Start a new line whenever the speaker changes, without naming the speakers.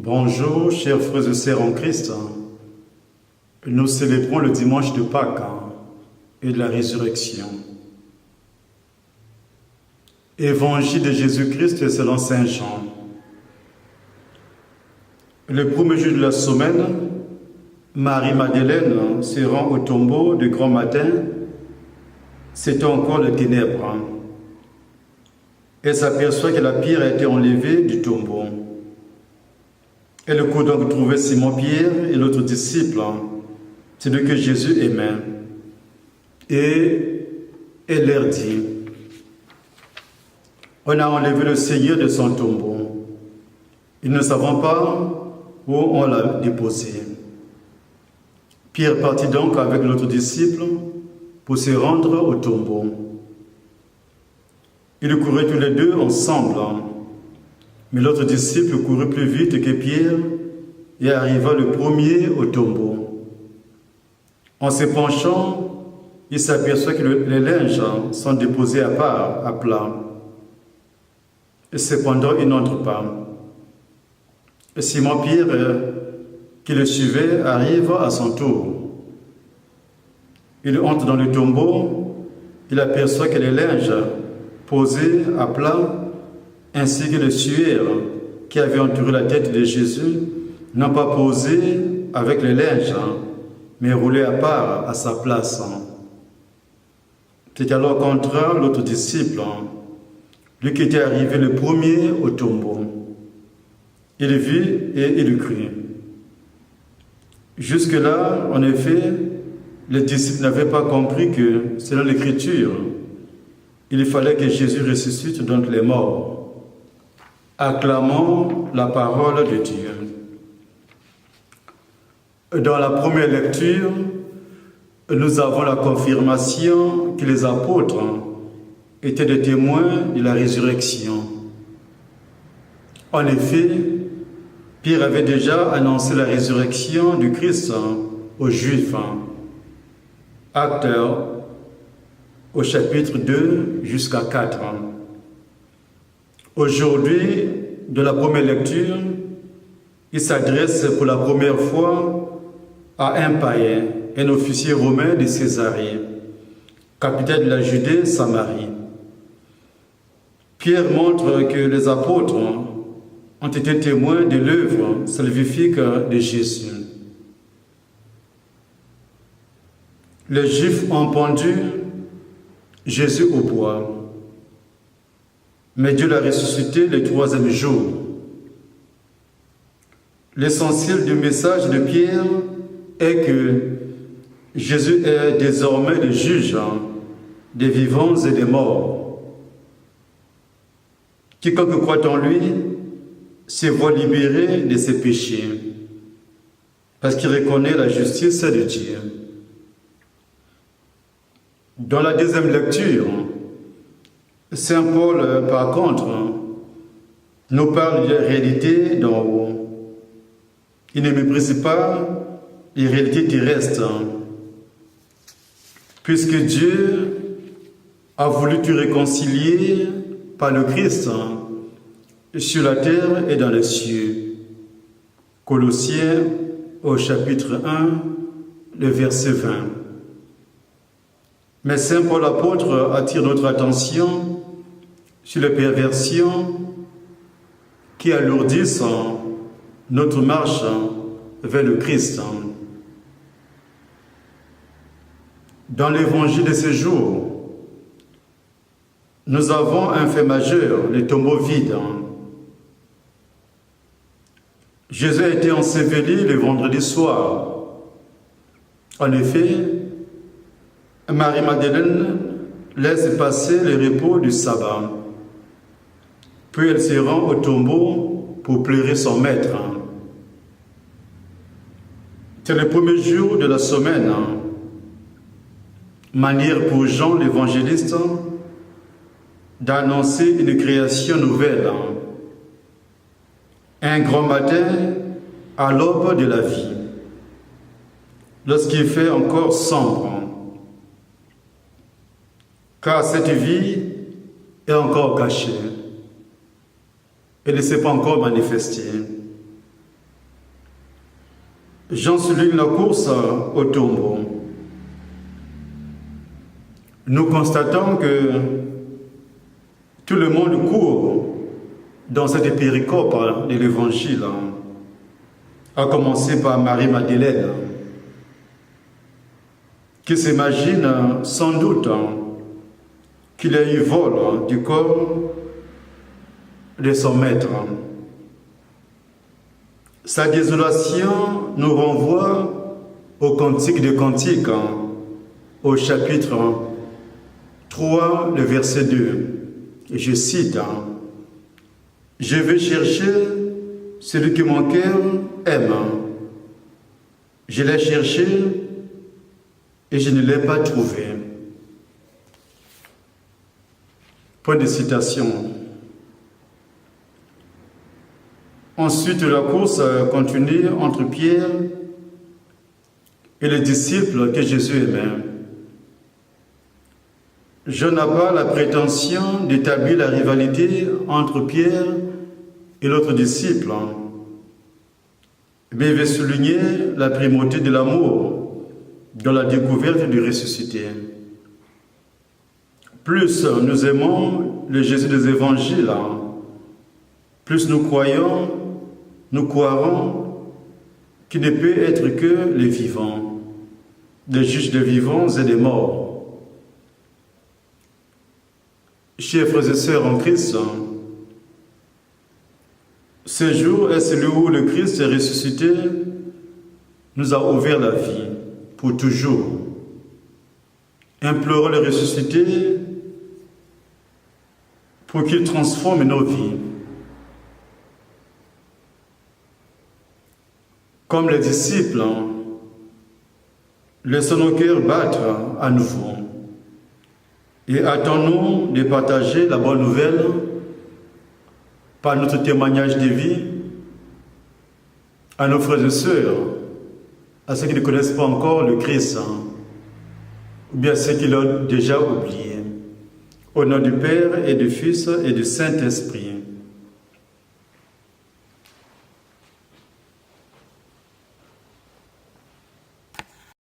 Bonjour, chers frères et sœurs en Christ. Nous célébrons le dimanche de Pâques et de la résurrection. Évangile de Jésus-Christ selon Saint Jean. Le premier jour de la semaine, Marie-Madeleine se rend au tombeau de grand matin. C'était encore les ténèbres. Elle s'aperçoit que la pierre a été enlevée du tombeau. Elle court donc trouver Simon-Pierre et l'autre disciple, celui que Jésus aimait. Et elle leur dit, « On a enlevé le Seigneur de son tombeau. Et nous ne savons pas où on l'a déposé. » Pierre partit donc avec l'autre disciple pour se rendre au tombeau. Ils couraient tous les deux ensemble. Mais l'autre disciple courut plus vite que Pierre et arriva le premier au tombeau. En se penchant, il s'aperçoit que les linges sont déposés à part, à plat. Et cependant, il n'entre pas. Et Simon-Pierre, qui le suivait, arrive à son tour. Il entre dans le tombeau, il aperçoit que les linges posés à plat ainsi que le suaire qui avait entouré la tête de Jésus, n'ont pas posé avec les linges, mais roulé à part à sa place. C'est alors qu'entra l'autre disciple, lui qui était arrivé le premier au tombeau. Il vit et il crut. Jusque-là, en effet, les disciples n'avaient pas compris que, selon l'Écriture, il fallait que Jésus ressuscite d'entre les morts. Acclamons la parole de Dieu. Dans la première lecture, nous avons la confirmation que les apôtres étaient des témoins de la résurrection. En effet, Pierre avait déjà annoncé la résurrection du Christ aux Juifs. Actes au chapitre 2 jusqu'à 4. Aujourd'hui, de la première lecture, il s'adresse pour la première fois à un païen, un officier romain de Césarée, capitaine de la Judée-Samarie. Pierre montre que les apôtres ont été témoins de l'œuvre salvifique de Jésus. Les Juifs ont pendu Jésus au bois. Mais Dieu l'a ressuscité le troisième jour. L'essentiel du message de Pierre est que Jésus est désormais le juge des vivants et des morts. Quiconque croit en lui se voit libéré de ses péchés parce qu'il reconnaît la justice de Dieu. Dans la deuxième lecture, Saint Paul, par contre, nous parle de la réalité d'en haut. Il ne méprise pas les réalités terrestres, puisque Dieu a voulu te réconcilier par le Christ sur la terre et dans les cieux. Colossiens au chapitre 1, le verset 20. Mais Saint Paul apôtre attire notre attention sur les perversions qui alourdissent notre marche vers le Christ. Dans l'évangile de ce jour, nous avons un fait majeur, le tombeau vide. Jésus a été enseveli le vendredi soir. En effet, Marie-Madeleine laisse passer le repos du sabbat. Puis elle se rend au tombeau pour pleurer son maître. C'est le premier jour de la semaine. Manière pour Jean l'évangéliste d'annoncer une création nouvelle. Un grand matin à l'aube de la vie, lorsqu'il fait encore sombre. Car cette vie est encore cachée. Elle ne s'est pas encore manifestée. Jean souligne la course au tombeau. Nous constatons que tout le monde court dans cette péricope de l'Évangile, à commencer par Marie-Madeleine, qui s'imagine sans doute qu'il a eu vol du corps de son maître. Sa désolation nous renvoie au Cantique des Cantiques, au chapitre 3, le verset 2. Et je cite, « Je vais chercher celui que mon cœur aime. Je l'ai cherché et je ne l'ai pas trouvé. » Point de citation. Ensuite, la course continue entre Pierre et les disciples que Jésus aimait. Jean n'a pas la prétention d'établir la rivalité entre Pierre et l'autre disciple, mais il veut souligner la primauté de l'amour dans la découverte du ressuscité. Plus nous aimons le Jésus des évangiles, plus nous croyons, nous croirons qu'il ne peut être que les vivants, les juges des vivants et des morts. Chers frères et sœurs en Christ, ce jour est celui où le Christ est ressuscité, nous a ouvert la vie pour toujours. Implorons le ressuscité pour qu'il transforme nos vies. Comme les disciples, laissons nos cœurs battre à nouveau et attendons de partager la bonne nouvelle par notre témoignage de vie à nos frères et sœurs, à ceux qui ne connaissent pas encore le Christ, ou bien à ceux qui l'ont déjà oublié. Au nom du Père et du Fils et du Saint-Esprit.